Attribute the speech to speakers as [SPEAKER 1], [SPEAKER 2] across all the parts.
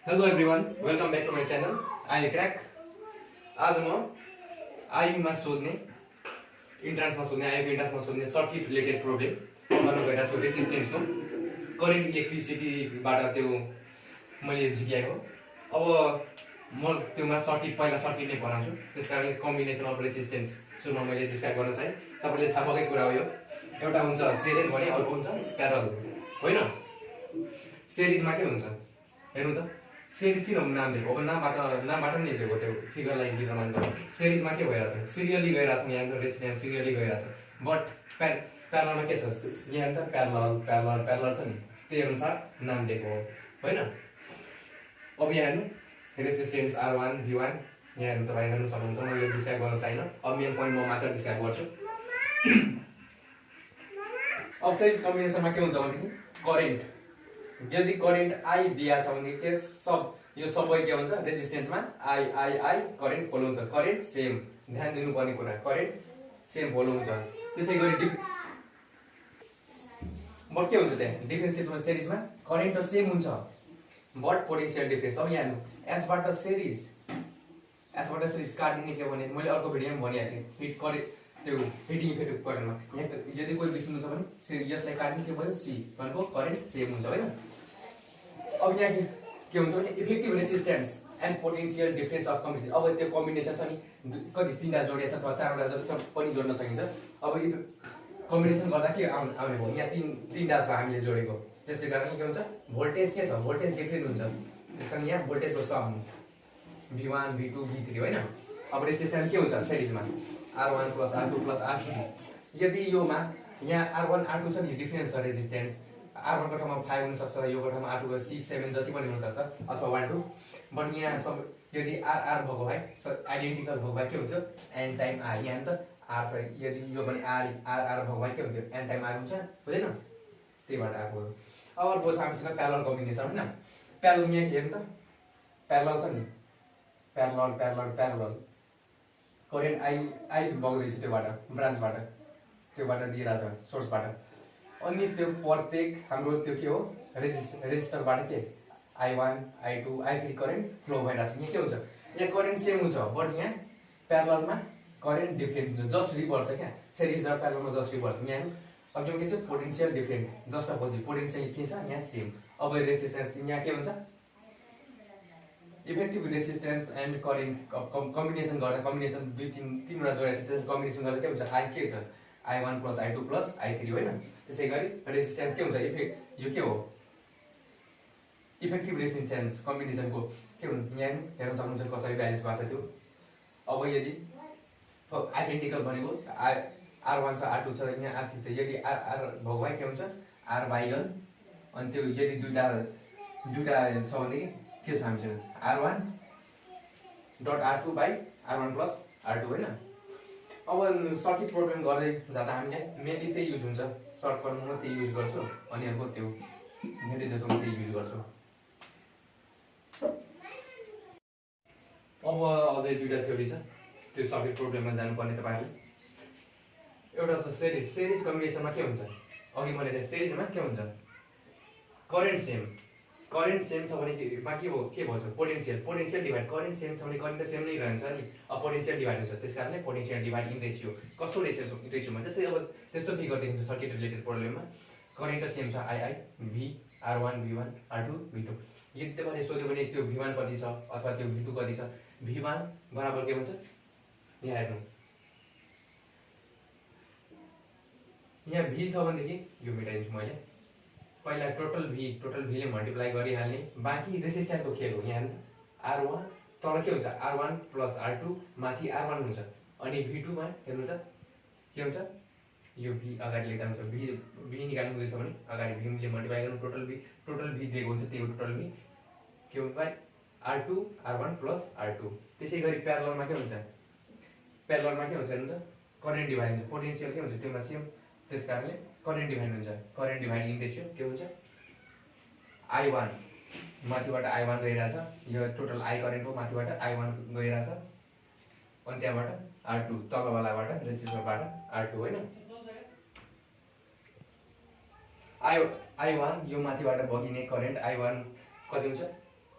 [SPEAKER 1] Hello everyone, welcome back to my channel. I am Crack. आज म आयुमा सोध्ने इन्ट्रान्समा सोध्ने आयुको इन्ट्रान्समा सोध्ने सर्किट रिलेटेड प्रब्लम गर्न गइरहेको छु रेसिस्टेन्सको करेन्ट इलेक्ट्रिसिटीबाट त्यो मैले झिक्याएको। अब म त्योमा सर्किट पहिला सर्किट नै बनाउँछु, त्यसकारण कम्बिनेसन अफ रेसिस्टेन्स सुरुमा मैले डिस्क्राइब गर्न चाहे। तपाईले थाहा भएकै कुरा हो यो। एउटा हुन्छ सिरिज भने अर्को हुन्छ प्यारल, होइन? सिरिजमा के हुन्छ हेर्नु त, सिरिज किन नाम दिएको? अब नामबाट नै दिएको, त्यो फिगरलाई डिटरमाइन गर्नु। सिरिजमा के भइरहेछ? सिरियली गइरहेछ, यहाँको रेजिस्टेन्स सिरियली गइरहेछ। बट प्यारलमा के छ? यहाँ त प्यारलल छ नि, त्यही अनुसार नाम दिएको हो, होइन? अब यहाँ हेर्नु रेजिस्टेन्स R1 V1 यहाँ हेर्नु, तपाईँ हेर्नु सक्नुहुन्छ। म यो डिस्क्राइब गर्न चाहिनँ, अब मेन पोइन्ट म मात्र डिस्क्राइब गर्छु। अब सिरिज कम्बिनेसनमा के हुन्छ भनेदेखि करेन्ट, यदि करेन्ट आई दिएको छ भने के सब यो सबै के हुन्छ रेजिस्टेन्समा आई करेन्ट फलो हुन्छ। करेन्ट सेम, ध्यान दिनुपर्ने कुरा, करेन्ट सेम फलो हुन्छ। त्यसै गरी बट के हुन्छ त्यहाँ डिफरेन्स के छ भने सिरिजमा करेन्ट त सेम हुन्छ बट पोटेन्शियल डिफरेन्स। अब यहाँ हेर्नु एसबाट सिरिज काटिने के भने मैले अर्को भिडियोमा भनेको थिएँ हिट करेन्ट त्यो हिटिङ इफेक्ट करेन्टमा। यहाँ यदि कोही बिर्सिनु छ भने यसलाई काट्नु के भयो सी भनेको करेन्ट सेम हुन्छ, होइन? अब यहाँ के हुन्छ भने effective resistance and potential difference of combination. अब त्यो कम्बिनेसन छ नि, कति तीनवटा जोडिएको छ अथवा चारवटा जति पनि जोड्न सकिन्छ। अब कम्बिनेसन गर्दा के आउने भयो, यहाँ तीनवटा छ हामीले जोडेको, त्यसै कारण के हुन्छ भोल्टेज के छ, भोल्टेज डिफरेन्ट हुन्छ। त्यस कारण यहाँ भोल्टेजको सम V1 V2 V3, होइन? अब रेसिस्टेन्स के हुन्छ सिरिजमा R1 + R2 + R3। यदि योमा यहाँ R1 R2 छ नि डिफरेन्स छ रेजिस्टेन्स, R1 को ठाउँमा 5 हुन सक्छ, यो को ठाउँमा R2 को 6 7 जति पनि हुन सक्छ अथवा 1 2। बट यहाँ सब यदि RR भएको भए आइडेन्टिकल भएको भए के हुन्थ्यो एन टाइम R। यहाँ त R छ, यदि यो पनि RR भएको भए के हुन्थ्यो एन टाइम R हुन्छ, हुँदैन? त्यहीबाट आएको हो। अब अर्को छ हामीसँग प्यारलल कम्बिनेसन, होइन? प्यारलल यहाँ के हेर्नु त, प्यारलल छ नि, प्यारलल करेन्ट आई बग्दैछ त्योबाट ब्रान्चबाट, त्योबाट दिइरहेछ सोर्सबाट। अनि त्यो प्रत्येक हाम्रो त्यो के हो रेजिस्टरबाट के I1 I2 I3 current flow भइरहेछ। यहाँ के हुन्छ, यहाँ करेन्ट सेम हुन्छ बट यहाँ प्यारललमा करेन्ट डिफरेन्ट हुन्छ, जस्ट रिभर्स छ क्या। सिरिज र प्यारललमा जस्ट रिभर्स। यहाँ अब के थियो potential different, just opposite. Potential के छ यहाँ सेम। अब रेजिस्टेन्स यहाँ के हुन्छ effective resistance and current combination गर्दा, कम्बिनेसन तीनवटा जोडेको छ, त्यसको कम्बिनेसन गर्दा के हुन्छ आई के छ I1 + I2 + I3, होइन? त्यसै गरी रेजिस्टेन्स के हुन्छ यो के हो इफेक्टिभ रेजिस्टेन्स कम्बिनेसनको के हुन्छ यहाँ हेर्न सक्नुहुन्छ कसरी ब्यालेन्स भएको छ त्यो। अब यदि आइडेन्टिकल भनेको R1 छ R2 छ यहाँ R3 छ, यदि R भएको भए के हुन्छ R/N। अनि त्यो यदि दुईटा छ भनेदेखि के छ हामीसँग R1.R2/R1 + R2, होइन? अब सर्किट प्रब्लम गर्दै जाँदा हामीले मेनली त्यही युज हुन्छ, सर्ट गर्नुमा त्यही युज गर्छु, अनि अर्को त्यो धेरै जसो त्यही युज गर्छु। अब अझै दुईवटा थ्योरी छ त्यो सर्किट प्रब्लममा जानुपर्ने तपाईँहरूले। एउटा छ सिरिज कम्बिनेसनमा के हुन्छ, अघि मैले सिरिजमा के हुन्छ करेन्ट सेम छ भने बाँकी के भन्छ पोटेन्शियल डिभाइड। करेन्ट सेम छ भने करेन्ट त सेम नै रहन्छ नि, अब पोटेन्शियल डिभाइड हुन्छ, त्यस कारणले पोटेन्शियल डिभाइड इन रेसियो। कस्तो रेसियोमा जस्तै अब त्यस्तो फिगर देखिन्छ सर्किट रिलेटेड प्रब्लममा, करेन्ट त सेम छ I V R1 V1 R2 V2। यदि तपाईँले सोध्यो भने त्यो V1 कति छ अथवा त्यो V2 कति छ, V1 बराबर के हुन्छ यहाँ हेर्नु, यहाँ V छ भनेदेखि यो मेटाइदिन्छु मैले पहिला टोटल भीले मल्टिप्लाई गरिहाल्ने, बाँकी रेजिस्टेन्सको खेल हो। यहाँ हेर्नु R1 तल के हुन्छ R1 + R2 माथि R1 हुन्छ, अनि V2 मा हेर्नु त के हुन्छ यो V अगाडि लेख्दा हुन्छ। V निकाल्नु हुँदैछ भने अगाडि V ले मल्टिप्लाई गर्नु, टोटल V दिएको हुन्छ, त्यो टोटल V के हुन्छ R1 + R2। त्यसै गरी प्यारललमा के हुन्छ हेर्नु त करेन्ट डिभाइड हुन्छ, पोटेन्शियल के हुन्छ त्योमा सेम, त्यस कारणले करेन्ट डिभाइड हुन्छ। करेन्ट डिभाइड इन रेसियो के हुन्छ I1 माथिबाट I1 गइरहेछ, यो टोटल I करेन्ट हो, माथिबाट I1 गइरहेछ, अनि त्यहाँबाट R2 तलवालाबाट रेजिस्टरबाट R2, होइन? I1 यो माथिबाट बगिने करेन्ट I1 कति हुन्छ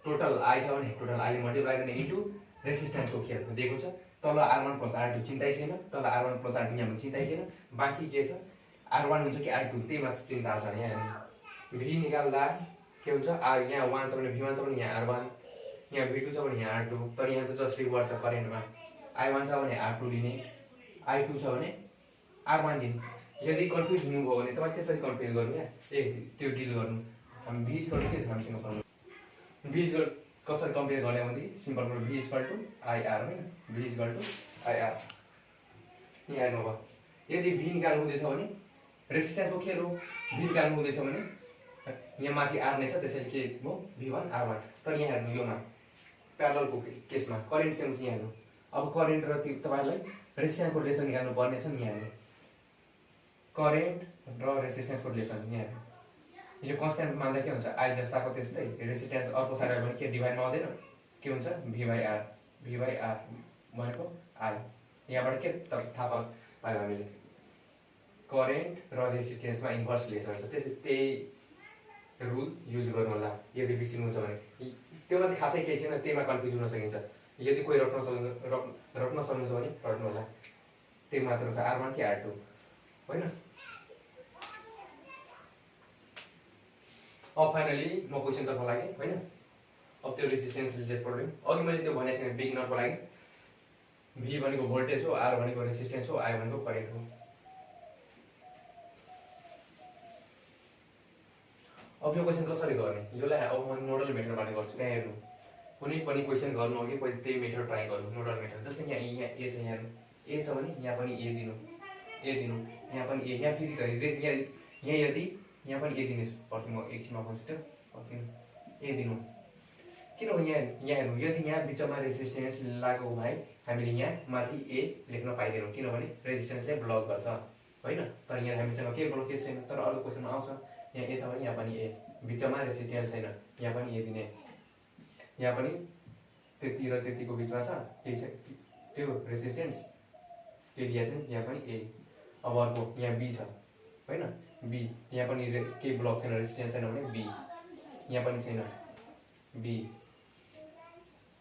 [SPEAKER 1] टोटल आई छ भने टोटल आईले मल्टिप्लाई गर्ने इन्टु रेसिस्टेन्सको खेल दिएको छ। तल R1 + R2 चिन्तै छैन, तल R1 + R2 यहाँ चिन्तै छैन, बाँकी के छ R1 हुन्छ कि R2 त्यही मात्र चिन्ता छ यहाँ। V निकाल्दा के हुन्छ यहाँ 1 छ भने V1 छ भने यहाँ R1, यहाँ V2 छ भने यहाँ R2, तर यहाँ त जस्ट रिभर्स छ करेन्टमा। I1 छ भने R2 लिने, I2 छ भने R1 लिने। यदि कन्फ्युज हुनुभयो भने तपाईँ त्यसरी कन्फ्युज गर्नु क्या, त्यो डिल गर्नु। हामी V के छ हामीसँग फर्मुला, V कसरी कम्पेयर गर्ने भने सिम्पल कुरो V IR होइन, V IR। यहाँ हेर्नुभयो यदि V निकाल्नु हुँदैछ भने रेसिस्टेन्सको खेल हो, V निकाल्नु हुँदैछ भने यहाँ माथि R नै छ त्यसैले के हो V1 R1। तर यहाँ हेर्नु योमा प्यारललको केसमा करेन्ट सेम छ। यहाँ हेर्नु अब करेन्ट र तपाईँलाई रेसिस्टेन्सको रिलेसन निकाल्नु पर्ने छ नि। यहाँ हेर्नु करेन्ट र रेसिस्टेन्सको रिलेसन यहाँ हेर्नु यो कन्स्ट्यान्ट मान्दा के हुन्छ I जस्ताको त्यस्तै, रेसिस्टेन्स अर्को साइड आयो भने के डिभाइड नहुँदैन के हुन्छ V/R भनेको I। यहाँबाट के थाहा पायो हामीले करेन्ट र रेसिस्टेन्समा इन्भर्स रिलेसन छ, त्यही रुल युज गर्नु होला यदि बिर्सिनु छ भने। त्यो मात्रै खासै केही छैन, त्यहीमा कन्फ्युज हुन सकिन्छ। यदि कोही रट्न सक्नु छ भने रट्नु होला, त्यही मात्र छ R1 कि R2 होइन। अब फाइनली म क्वेसनतर्फ लागेँ होइन। अब त्यो रेसिस्टेन्स रिलेटेड प्रब्लम अघि मैले त्यो भनेको थिएँ बिगिनरको लागि V भनेको भोल्टेज हो, R भनेको रेसिस्टेन्स हो, I भनेको करेन्ट हो। अब यो क्वेसन कसरी गर्ने योलाई अब म नोडल मेथडबाट गर्छु। त्यहाँ हेर्नु कुनै पनि क्वेसन गर्नु अघि पहिले त्यही मेथड ट्राई गर्नु, नोडल मेथड। जस्तै यहाँ A छ, यहाँ A छ भने यहाँ पनि A दिनु, यहाँ पनि A, यहाँ फेरि छ यहाँ यदि यहाँ पनि A दिनु पर्थ्यो। म एकछिनमा भन्छु त्यो A दिनु, किनभने यहाँ हेर्नु यदि यहाँ बिचमा रेसिस्टेन्स लागेको भए हामीले यहाँ माथि A लेख्न पाइँदैनौँ, किनभने रेजिस्टेन्सले ब्लक गर्छ होइन। तर यहाँ हामीसँग के ब्लकेज छैन, तर अरू क्वेसनमा आउँछ यहाँ A छ भने यहाँ पनि A, बिचमा रेसिस्टेन्स छैन यहाँ पनि A दिने, यहाँ पनि त्यति र त्यतिको बिचमा छ के छ त्यो रेसिस्टेन्स के दिया छ यहाँ पनि A। अब अर्को यहाँ B छ होइन, B यहाँ पनि केही ब्लक छैन रेसिस्टेन्स छैन भने B, यहाँ पनि छैन B,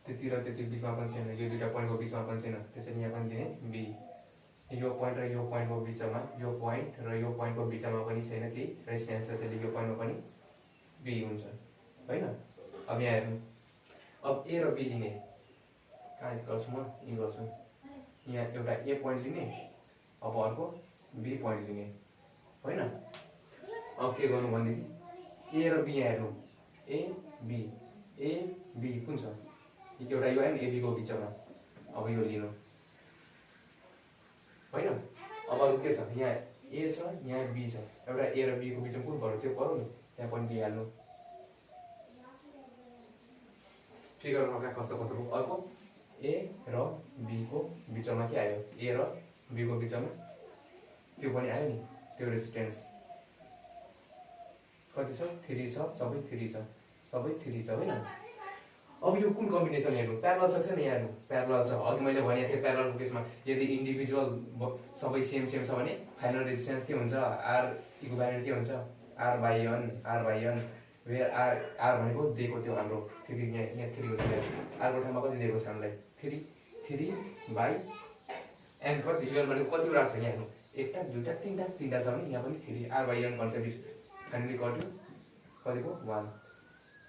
[SPEAKER 1] त्यति र त्यति बिचमा पनि छैन, यो दुईटा पोइन्टको बिचमा पनि छैन त्यसैले यहाँ पनि दिने B। यो पोइन्ट र यो पोइन्टको बिचमा, यो पोइन्ट र यो पोइन्टको बिचमा पनि छैन केही रेजिस्टेन्स, त्यसैले यो पोइन्टमा पनि B हुन्छ होइन। अब यहाँ हेर्नु अब A र B लिने, कहाँ गर्छु म यी गर्छु, यहाँ एउटा A पोइन्ट लिने, अब अर्को B पोइन्ट लिने होइन। अब के गर्नु भनेदेखि A र B यहाँ हेर्नु A B कुन छ एउटा यो आयो नि AB को बिचमा, अब यो लिनु होइन। अब अरू के छ यहाँ A छ यहाँ B छ, एउटा A र B को बिचमा कुन पर्यो त्यो पर्यो नि, त्यहाँ पनि दिइहाल्नु। फिगरमा कस्तो कस्तो अर्को A र B को बिचमा के आयो A र B को बिचमा त्यो पनि आयो नि, त्यो रेजिस्टेन्स कति छ 3 छ, सबै 3 छ, सबै 3 छ होइन। अब यो कुन कम्बिनेसन हेर्नु प्यारलल सक्छ नि, यहाँ हेर्नु प्यारलल छ। अघि मैले भनेको थिएँ प्यारललको केसमा यदि इन्डिभिजुअल सबै सेम छ भने फाइनल रेजिस्टेन्स के हुन्छ R इक्विभ्यालेन्ट के हुन्छ R/N वेयर R भनेको दिएको थियो हाम्रो 3 यहाँ 3 हो, R को ठाउँमा कति दिएको छ हामीलाई 3/N कति यो भनेको कति राख्छ यहाँ हेर्नु एउटा दुईटा तीनटा छ भने यहाँ पनि 3 R/N कन्सेप्ट फाइनली कट्यो कतिको 1।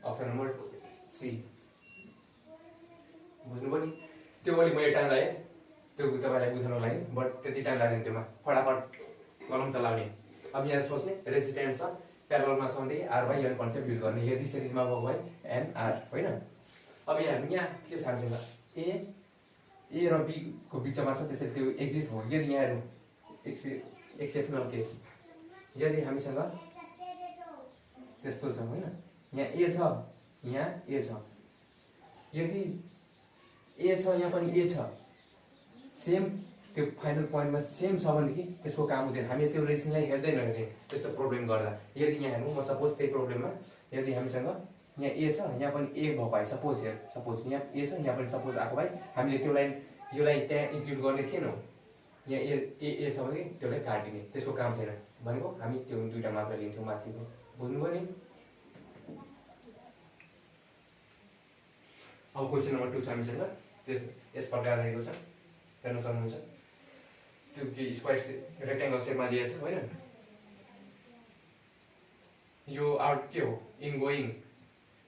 [SPEAKER 1] अप्सन नम्बर C बुझ्नुभयो नि। त्यो अलि मैले टाइम लाग्यो त्यो तपाईँलाई बुझ्नको लागि, बट त्यति टाइम लाग्दैन त्योमा, फटाफट कलम चलाउने। अब यहाँ सोच्ने रेजिस्टेन्स छ प्यारललमा छ भने R/N कन्सेप्ट युज गर्ने, यदि सिरिजमा भएको भए NR होइन। अब यहाँ के छ हामीसँग A र B को बिचमा छ त्यसैले त्यो एक्जिस्ट हो। यदि यहाँ हेर्नु एक्सेप्सनल केस यदि हामीसँग त्यस्तो छ होइन, यहाँ A छ यहाँ A छ, यदि A छ यहाँ पनि A छ सेम त्यो फाइनल पोइन्टमा सेम छ भनेदेखि त्यसको काम हुँदैन, हामीले त्यो रेजिस्टेन्सलाई हेर्दै नहेर्ने त्यस्तो प्रब्लम गर्दा। यदि यहाँ हेर्नु म सपोज त्यही प्रब्लममा यदि हामीसँग यहाँ A छ यहाँ पनि A भएको भए सपोज यहाँ A छ यहाँ पनि सपोज आएको भए हामीले योलाई त्यहाँ इन्क्लुड गर्ने थिएनौँ, यहाँ A छ भने त्यसलाई काटिने, त्यसको काम छैन भनेको हामी त्यो दुईटा मात्र लिन्थ्यौँ माथिको। बुझ्नुभयो नि। अब क्वेसन नम्बर 2 छ हामीसँग त्यस यस प्रकार रहेको छ हेर्न सक्नुहुन्छ त्यो के स्क्वायर रेक्टेंगल शेपमा दिएको छ हैन यो आउट के हो इनगोइङ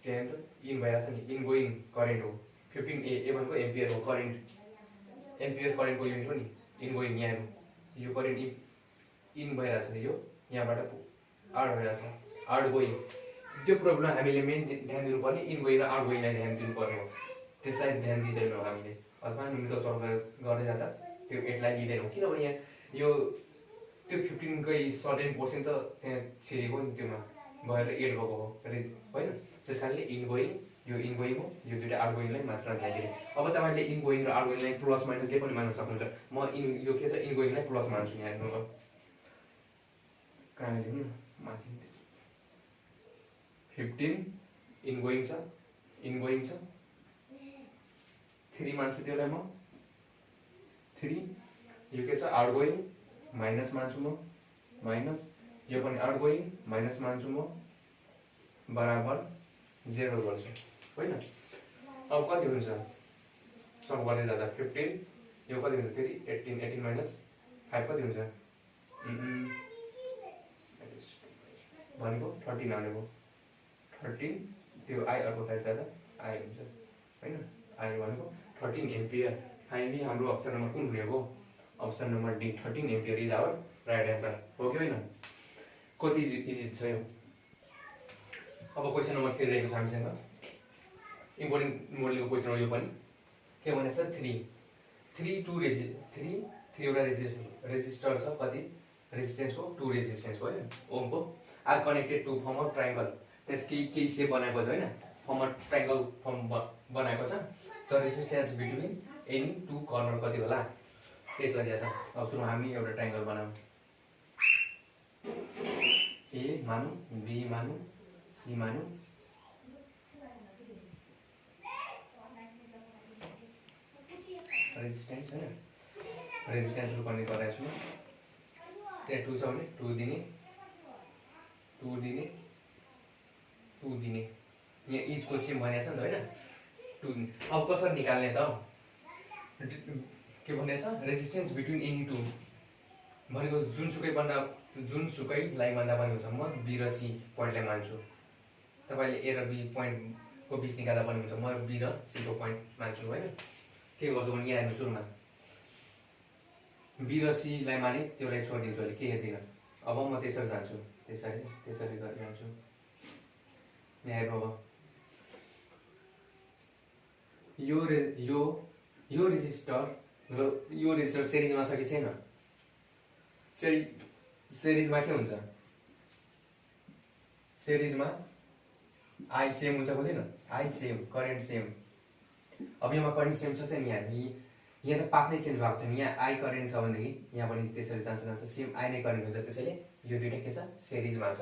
[SPEAKER 1] के हो इन भइराछ नि इनगोइङ करेन्ट हो 15 ए भनेको एम्पियर हो करेन्ट एम्पियर करेन्टको युनिट हो नि इनगोइङ यहाँ हेर्नु यो करेन्ट इन भइराछ नि यो यहाँबाट आउट भइराछ आउट गोइङ त्यो प्रब्लम हामीले मेन ध्यान दिनुपर्ने इनगोइङ र आउट गोइङलाई ध्यान दिनुपर्ने हो त्यसलाई ध्यान दिँदैनौँ हामीले अथवा न्युमेरिकल सल्भ गर्दै जाँदा त्यो 8 लाई लिँदैनौँ किनभने यहाँ यो त्यो 15 कै सर्टेन पोर्सन त त्यहाँ छिरेको नि त्योमा गएर 8 भएको हो हैन त्यसकारणले इनगोइङ यो इनगोइङ हो यो दुईटा आउटगोइङलाई मात्र ध्यान दिने अब तपाईले इनगोइङ र आउटगोइङलाई प्लस माइनस जे पनि मान्न सक्नुहुन्छ म यो के छ इनगोइङलाई प्लस मान्छु यहाँ हेर्नु ल कहाँ लेख्नु माथि 15 इनगोइङ छ 3 मान्छु त्यसलाई म 3 यो के छ आउटगोइङ माइनस मान्छु म माइनस यो पनि आउटगोइङ माइनस मान्छु म बराबर 0 गर्छु हैन अब कति हुन्छ सल्भ गर्दै जाँदा 15 यो कति हुन्छ फेरि 18 माइनस 5 कति हुन्छ भनेको 13 आउने भयो 13 त्यो आई अर्को साइड जाँदा आई हुन्छ हैन आई भनेको 13 एम्पियर फाइनली हाम्रो अप्सन नम्बर कुन हुने हो option number D 13 ampere is our right answer हो कि हैन कति इजी छ यो अब क्वेसन नम्बर 3 रहेको छ हामीसँग इम्पोर्टेन्ट मोडलको क्वेसन हो यो पनि के भनेछ 3 एउटा रेजिस्टर छ कति रेजिस्टेन्सको 2 रेजिस्टेन्स हो हैन ओमको are connected to form of triangle त्यस केही सेप बनाएको छ हैन फर्म अफ ट्रायंगल फर्म बनाएको छ त resistance between any two corner कति होला त्यसलाई दिएको छ अब सुरु हामी एउटा ट्रायंगल बनाऊ ए मानौ बी मानौ सी मानौ रेजिस्टेन्स हैन रेजिस्टेन्स रुपमा गराएको छु त्यहाँ 2 छ भने 2 दिने 2 दिने 2 दिने यहाँ इजको सेम भनेको छ नि त हैन 2 दिने अब कसरी निकाल्ने त के भनेछ रेजिस्टेन्स बिट्विन एनी टु भनेको जुनसुकैलाई भन्दा पनि हुन्छ म बी र सी पोइन्टलाई मान्छु तपाईले ए र बी पोइन्टको बीच निकाल्दा पनि हुन्छ म बी र सी को पोइन्ट मान्छु हैन के गर्छु भने यहाँ हेर्नु सुरुमा बी र सी लाई माने त्यसलाई छोडिदिन्छु अहिले के हेर्दिन अब म त्यसरी जान्छु त्यसरी गरेर जान्छु यहाँ हेर्नु अब यो रेजिस्टर र यो रेजिस्टर सिरिजमा छ कि छैन सिरिजमा के हुन्छ सिरिजमा आई सेम हुन्छ हुँदैन आई सेम करेन्ट सेम अब यहाँ करेन्ट सेम छ नि यहाँ त पाथ नै चेन्ज भएको छ नि यहाँ आई करेन्ट छ भनेदेखि यहाँ पनि त्यसरी जान्छ सेम आई नै करेन्ट हुन्छ त्यसैले यो दुईटा के छ सिरिजमा छ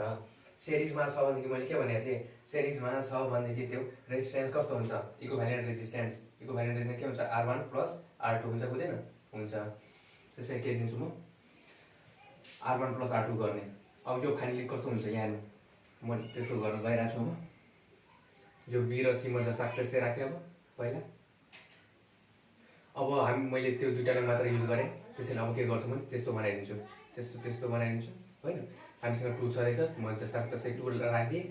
[SPEAKER 1] भनेदेखि मैले के भनेको थिएँ सिरिजमा छ भनेदेखि त्यो रेजिस्टेन्स कस्तो हुन्छ इक्विभ्यालेन्ट रेजिस्टेन्स के हुन्छ R1 प्लस R2 हुन्छ हुँदैन हुन्छ त्यसैले के दिन्छु म R1 प्लस R2 गर्ने अब यो फाइनली कस्तो हुन्छ यहाँ म त्यस्तो गर्न गइरहेको छु म यो बी र सी म जस्ता त्यस्तै राखेँ अब पहिला अब मैले त्यो दुईटालाई मात्र युज गरेँ त्यसैले अब के गर्छु भने त्यस्तो बनाइदिन्छु त्यस्तो बनाइदिन्छु हैन हामीसँग 2 छँदैछ म जस्ता त्यस्तै 2 राखिदिएँ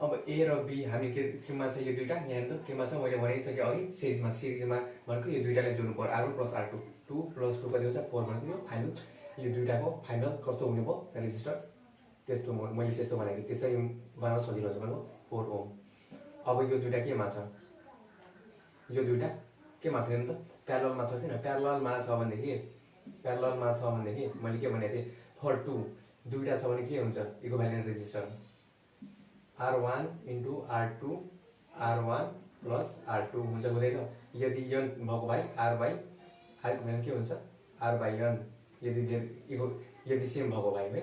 [SPEAKER 1] अब ए र बी हामी केमा छ यो दुईटा यहाँ त केमा छ मैले भनिसकेँ अघि सिरिजमा भनेको यो दुईटालाई जोड्नु पर्यो R1 प्लस R2 2 प्लस 2 कति हुन्छ 4 भनेको यो फाइनल यो दुईटाको फाइनल कस्तो हुने भयो रेजिस्टर त्यस्तो मैले त्यस्तो बनाएको त्यसलाई बनाउन सजिलो हुन्छ भनेको 4 ओम अब यो दुईटा केमा छ यो दुईटा केमा छ हेर्नु त प्यारललमा छ छैन प्यारललमा छ भनेदेखि मैले के भनेको थिएँ फर 2 दुईटा छ भने के हुन्छ equivalent resistor R1 into R2 R1 plus R2 हुन्छ हुँदैन यदि n भएको भए R by R भने के हुन्छ R by n यदि सेम भएको भए हैन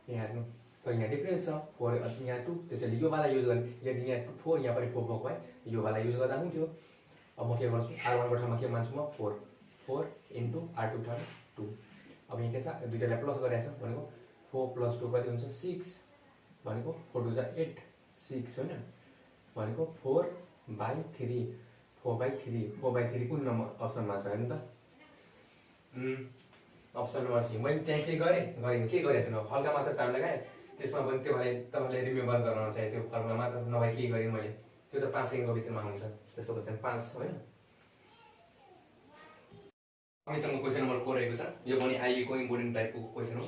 [SPEAKER 1] यहाँ हेर्नु त यहाँ डिफरेन्स छ 4 यहाँ 2 त्यसैले यो वाला युज गर्ने यदि यहाँ 4 यहाँ पनि 4 भएको भए यो वाला युज गर्दा हुन्थ्यो अब म के गर्छु R1 को ठाउँमा के मान्छु म 4 into R2 ठाउँमा 2 अब यहाँ के छ दुईटालाई प्लस गरेछ भनेको 4 plus 2 कति हुन्छ 6 भनेको 4 2 8 6 हैन भनेको 4 बाई 3 4/3 4/3 कुन नम्बर अप्सनमा छ हेर्नु त अप्सन नम्बर सी। मैले त्यहाँ के गरेँ के गरेको छु हल्का मात्र टाइम लगाएँ त्यसमा पनि तपाईँले रिमेम्बर गराउन चाहिँ त्यो फर्मुला मात्र नभए के गरेँ मैले त्यो त 5 सेकेन्डको भित्रमा हुन्छ त्यस्तो क्वेसन 5 होइन। हामीसँग क्वेसन नम्बर 4 रहेको छ यो पनि आइएको इम्पोर्टेन्ट टाइपको क्वेसन हो।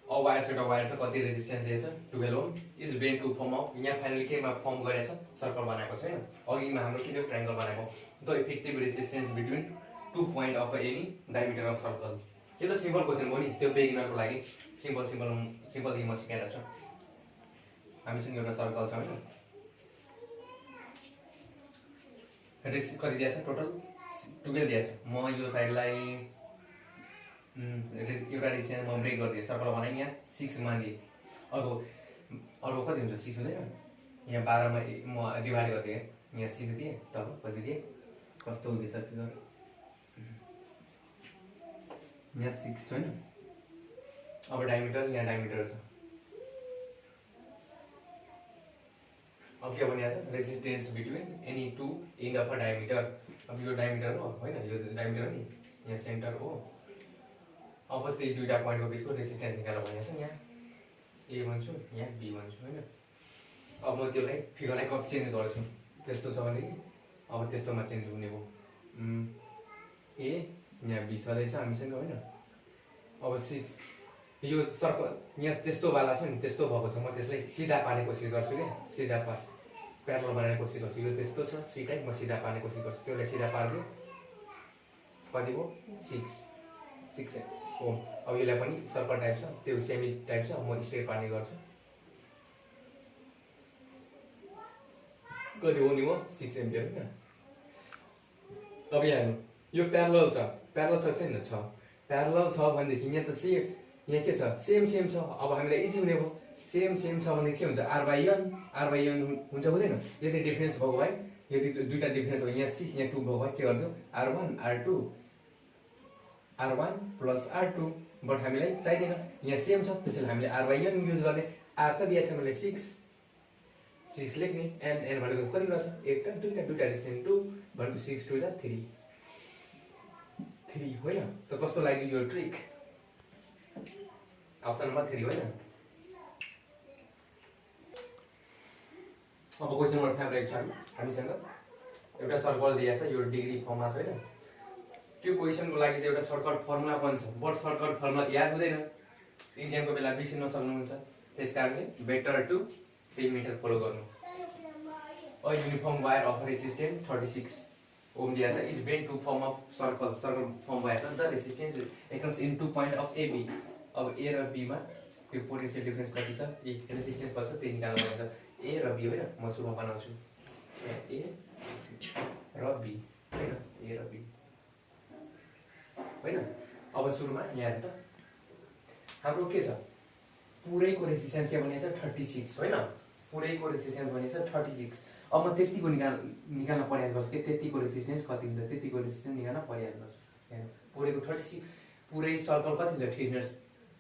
[SPEAKER 1] अ वायर छ कति रेजिस्टेन्स दिएछ 12 ohm is bend to form of यहाँ फाइनली केमा फर्म गरेछ सर्कल बनाएको छ हैन। अघिमा हाम्रो के थियो ट्रायंगल बनाएको the effective resistance between 2 point of any diameter of circle. यो त सिम्पल क्वेसन हो नि त्यो बिगिनरको लागि सिम्पल देखि म सिकाइरहेको छु। हामीसँग एउटा सर्कल छ हैन कति दिएछ टोटल 12 दिएछ। म यो साइडलाई एउटा रेजिस्टेन्स म ब्रेक गरिदिएँ सर्कल बनाएँ यहाँ 6 मानिदिएँ अर्को कति हुन्छ 6 हुँदैन यहाँ 12 मा म डिभाइड गरिदिएँ यहाँ 6 दिएँ तब कति दिएँ कस्तो हुँदैछ फिगर यहाँ 6 होइन। अब डायमिटर यहाँ डायमिटर छ अब के भनिएको छ resistance between any two end of a diameter. अब यो डायमिटर हो होइन यो डायमिटर नि यहाँ सेन्टर हो। अब त्यही दुईटा पोइन्टको बिचको रेजिस्टेन्स निकालेर भनेको छ यहाँ ए भन्छु यहाँ बी भन्छु होइन। अब म त्यसलाई फिगरलाई कति चेन्ज गर्छु त्यस्तो छ भने अब त्यस्तोमा चेन्ज हुने भयो ए यहाँ बी छँदैछ हामीसँग होइन। अब 6 यो सर्कल यहाँ त्यस्तोवाला छ नि त्यस्तो भएको छ म त्यसलाई सिधा पार्ने कोसिस गर्छु क्या सिधा पास प्यारलल बनाउने कोसिस गर्छु। यो त्यस्तो छ सी टाइप म सिधा पार्ने कोसिस गर्छु त्यसलाई सिधा पारिदियो कति भयो 6 ओम। अब यसलाई पनि सर्कल टाइप छ त्यो सेमी टाइप छ म स्ट्रेट पार्ने गर्छु कति हो नि हो 6 एम्पियर होइन। अब यहाँ हेर्नु यो प्यारलल छ छैन छ प्यारलल छ भनेदेखि यहाँ त सेम यहाँ के छ सेम छ। अब हामीलाई इजी हुने भयो सेम छ भने के हुन्छ r/n हुन्छ हुँदैन। यदि डिफरेन्स भएको भए यदि दुईटा डिफरेन्स भयो यहाँ 6 यहाँ 2 भएको भए के गर्दियो r1 प्लस r2 बट हामीलाई चाहिँदैन यहाँ सेम छ त्यसैले हामीले r/n युज गर्ने r त दिएको छ मैले 6 लेख्ने n भनेको कति रहेछ एउटा दुईटा रेजिस्टेन्स 2 भनेको 6 2 3 होइन त कस्तो लाग्यो यो ट्रिक अप्सन नम्बर 3 होइन। अब क्वेसन नम्बर 5 रहेको छ हामीसँग एउटा सर्कल दिएको छ यो डिग्री फर्ममा छ होइन। त्यो क्वेसनको लागि चाहिँ एउटा सर्टकट फर्मुला पनि छ बट सर्टकट फर्मुला याद हुँदैन इक्जामको बेला बिर्सिन सक्नुहुन्छ त्यस कारणले बेटर टु 3 मिटर फलो गर्नु। A uniform wire of resistance 36 ohm दिएको छ is bend to form of circle form भएको छ the resistance across in 2 point of AB. अब ए र बी मा त्यो पोटेन्शियल डिफरेन्स कति छ ए रेजिस्टेन्स कति छ त्यो निकाल्नु पर्छ ए र बी होइन। म सुरुमा बनाउँछु ए र बी होइन ए र बी होइन। अब सुरुमा यहाँ त हाम्रो के छ पुरैको रेजिस्टेन्स के भनेको छ 36 होइन पुरैको रेजिस्टेन्स भनेको छ 36। अब म त्यतिको निकाल्न प्रयास गर्छु कि त्यतिको रेजिस्टेन्स कति हुन्छ त्यतिको रेजिस्टेन्स निकाल्न प्रयास गर्छु यहाँ पुरैको 36 पुरै सर्कल कति हुन्छ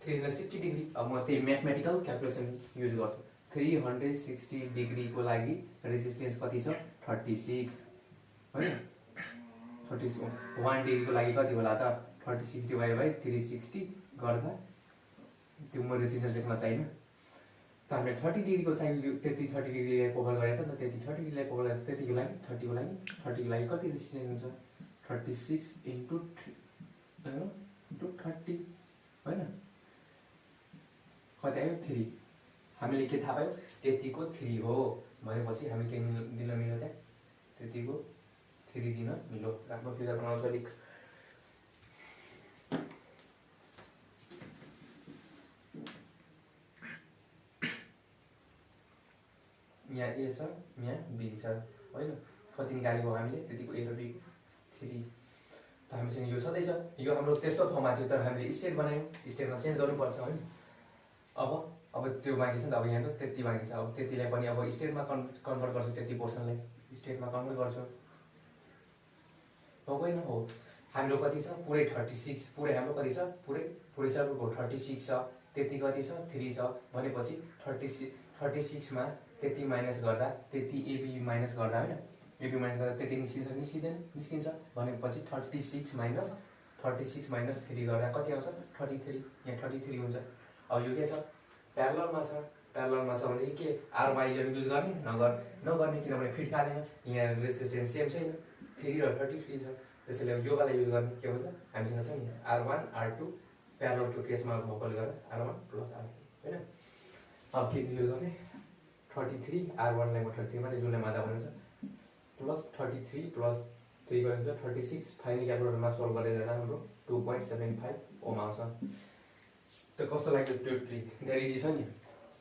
[SPEAKER 1] 360 डिग्री। अब म त्यही म्याथमेटिकल क्यालकुलेसन युज गर्छु 360 डिग्रीको लागि रेजिस्टेन्स कति छ 36 होइन 36 1 डिग्रीको लागि कति होला त 36 डिभाइड बाई 360 गर्दा त्यो म रेजिस्टेन्स लेख्न चाहिन्न त हामीले 30 डिग्रीको चाहियो त्यति 30 डिग्रीलाई कभर गरेको छ नि त त्यति 30 डिग्रीलाई कभर गरेको त्यतिको लागि 30 को लागि कति रेजिस्टेन्स हुन्छ 36 इन्टु 30 होइन कति आयो 3 हामीले के थाहा पायो त्यतिको 3 हो भनेपछि हामी के दिन मिल्यो त्यहाँ त्यतिको 3 दिन मिल्यो। राम्रो फिगर बनाउँछु अलिक यहाँ ए छ यहाँ बी छ होइन कति निकालेको हामीले त्यतिको ए र बी 3 त हामीसँग यो छँदैछ यो हाम्रो त्यस्तो फर्ममा थियो तर हामीले स्टेट बनायौँ स्टेटमा चेन्ज गर्नुपर्छ होइन। अब त्यो बाँकी छ नि त अब यहाँ त त्यति बाँकी छ अब त्यतिलाई पनि अब स्टेटमा कन्भर्ट गर्छु त्यति पोर्सनलाई स्टेटमा कन्भर्ट गर्छु हो होइन हो। हाम्रो कति छ पुरै 36 पुरै हाम्रो कति छ पुरै सर्कलको 36 छ त्यति कति छ 3 छ भनेपछि 36 मा त्यति माइनस गर्दा त्यति एबी माइनस गर्दा होइन यो 2 माइनस गर्दा त्यति निस्किन्छ भनेपछि 36 माइनस 3 गर्दा कति आउँछ 33 यहाँ 33 हुन्छ। अब यो के छ प्यारललमा छ भने के आरवाई युज गर्ने नगर्ने किनभने फिट खाँदैन यहाँ रेजिस्टेन्स सेम छैन 3 र 33 छ त्यसैले यो वाला युज गर्ने के हुन्छ हामीसँग छ नि R1 R2 प्यारललको केसमा भोकल गरेर R1 प्लस R2 हैन। अब के युज गर्ने 33 R1 लाई 33 माने जुनले मादा भन्छ प्लस 33 प्लस 3 गरेर 36 फाइनली क्यालकुलेटरमा सल्भ गरेर जाँदा हाम्रो 2.75 ओम आउँछ। त्यो कस्तो लाग्यो त्यो ट्रिक धेरै इजी छ नि।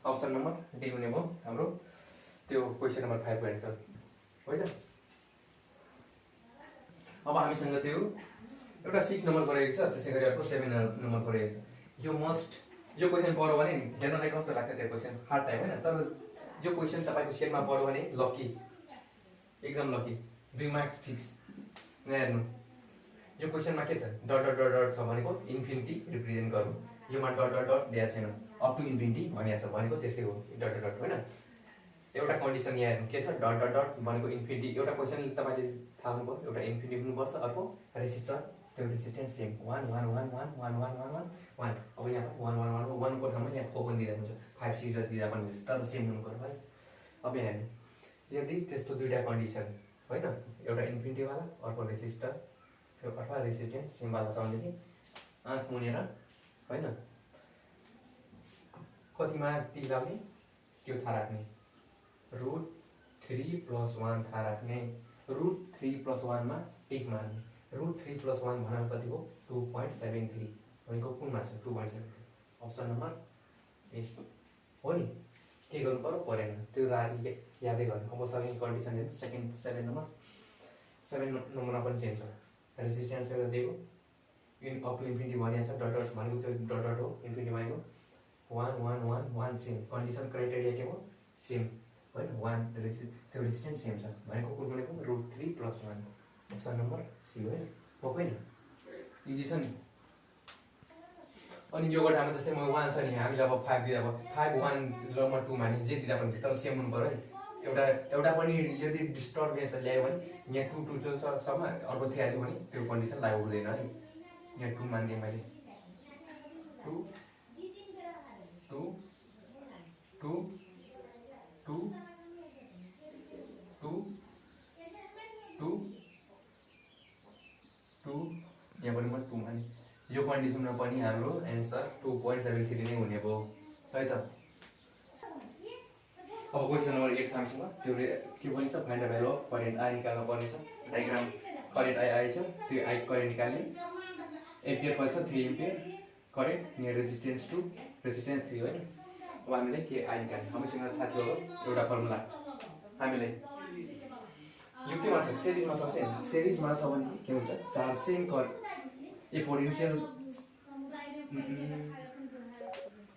[SPEAKER 1] अप्सन नम्बर डी हुने भयो हाम्रो त्यो क्वेशन नम्बर 5 को एन्सर होइन। अब हामीसँग त्यो एउटा 6 नम्बर गरेको छ त्यसैगरी अर्को 7 नम्बर गरेको छ। यो क्वेशन पढ्यो भने हेर्नलाई कस्तो लाग्छ त्यो क्वेशन हार्ड टाइप हैन तर यो क्वेशन तपाईको सेलमा पढ्यो भने लकी एकदम लकी 2 मार्क्स फिक्स। हेर्नु यो क्वेशनमा के छ डट डट डट छ भनेको इन्फिनिटी रिप्रेजेन्ट गर्नु योमा डट डट डट दिएको छैन अप टु इन्फिनिटी भनिएको छ भनेको त्यस्तै हो डट डट हैन। एउटा कन्डिसन यहाँ हेर्नु के छ डट डट डट भनेको इन्फिनिटी एउटा क्वेशन तपाईले थाहा हुनुपर्छ एउटा इन्फिनिटी हुनुपर्छ अर्को रेजिस्टर त्यो रेजिस्टेन्स सेम 1 1 1 1 1 1 1 1 1 अब यहाँ 1 1 1 1 को ठाउँमा यहाँ 4 पनि दिएको हुन्छ 5 6 जति दिएको पनि हुन्छ तर सेम हुनुपर्छ है। अब यहाँ हेर्नु यदि त्यस्तो दुईटा कन्डिसन हैन एउटा इन्फिनिटी वाला अर्को रेजिस्टर अथवा रेजिस्टेन्स सेम वाला छ भनेदेखि आँख मुनेर हैन कतिमा टी लाउने त्यो थाहा राख्ने √3 + 1 थाहा राख्ने √3 + 1 मा टिक मार्ने √3 + 1 भनेको कति हो 2.73 भनेको कुनमा छ 2.73 अप्सन नम्बर ए हो नि। के गर्नु पर्यो परेन त्यो यादै गर्नु। अब सेकेन्ड कन्डिसन हेर्नु सेकेन्ड 7 नम्बरमा पनि सेम छ रेजिस्टेन्स एउटा दिएको अप टु इन्फिनिटी भनिएको छ डट डट भनेको त्यो डट डट हो इन्फिनिटी भनेको 1 1 1 1 सेम कन्डिसन क्राइटेरिया के हो सेम हैन 1 त्यो रेजिस्टेन्स सेम छ भनेको कुन भनेको √3 + 1 अप्सन नम्बर सी होइन हो हैन इजी छ नि। अनि यो गठामा जस्तै म 1 छ नि हामीले अब 5 दिदा अब 5 1 लमा 2 माने जे दिदा पनि तर सेम हुनु पर्यो है। एउटा पनि यदि डिस्टर्बेन्स ल्यायो भने यहाँ 2 2 सम्म अर्को 3 आयो भने त्यो कन्डिसन लागु हुँदैन है। यहाँ 2 मान्दिए मैले 2 2 2 2 2 2 2 यहाँ पनि म 2 माने यो कन्डिसनमा पनि हाम्रो एन्सर 2.73 नै हुने भयो है त। अब क्वेशन नम्बर 8 हामीसँग त्यो के भन्छ find the value of current I निकाल्न पर्ने छ। डायग्राम करेन्ट आई छ त्यो आई करेन्ट निकाल्ने एम्पियर पर्छ 3 ampere current near resistance 2 resistance 3 हैन। अब हामीले के आई निकाल्ने हामीसँग थाहा थियो एउटा फर्मुला हामीले यो के भन्छ सिरिजमा छ सिरिजमा छ भने के हुन्छ चार्ज सेम ए पोटेन्शियल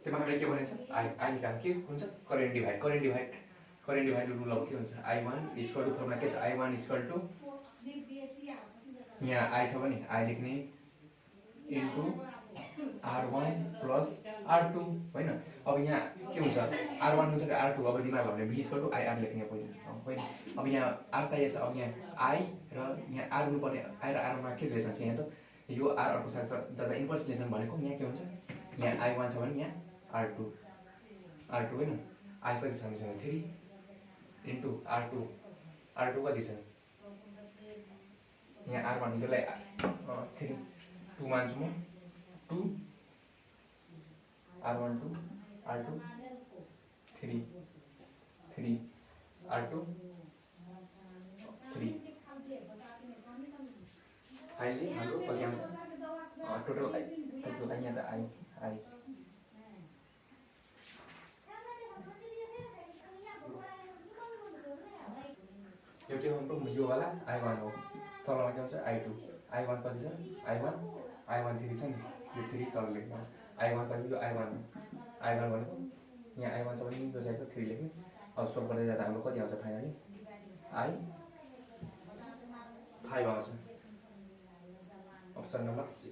[SPEAKER 1] त्यसमा हामीले के भनेछ आई निकाल्नु के हुन्छ करेन्ट डिभाइड रुल अब के हुन्छ I1 = फर्मुला के छ I1 = यहाँ आई छ भने आई लेख्ने इन्टु R1 + R2 हैन। अब यहाँ के हुन्छ R1 हुन्छ कि R2 अब दिमाग लगाउने V = IR लेख्ने पहिला हैन। अब यहाँ R चाहिएको छ अब यहाँ I र यहाँ R हुनु पर्ने I र R मा के रिलेसन छ यहाँ त यो R अर्को साथ जता इन्भर्स रिलेसन भनेको यहाँ के हुन्छ यहाँ I1 छ भने यहाँ R2 हैन I कति छ हामीसँग 3 इन्टु R2 कति छ यहाँ R1 यसलाई 3 2 मान्छु म 2 R1 2 R2 3 R2 3 अहिले हाम्रो कति आउँछ टोटल यहाँ त आई यो के हाम्रो यो वाला I1 हो तलमा के हुन्छ I2 I1 कति छ I1 3 छ नि यो 3 तल लेख्नु I1 कति यो I1 भनेको यहाँ I1 छ भने यो साइडको 3 लेख्ने। अब सोल्भ गर्दै जाँदा हाम्रो कति आउँछ फाइनली I 5 आउँछ अप्सन नम्बर सी।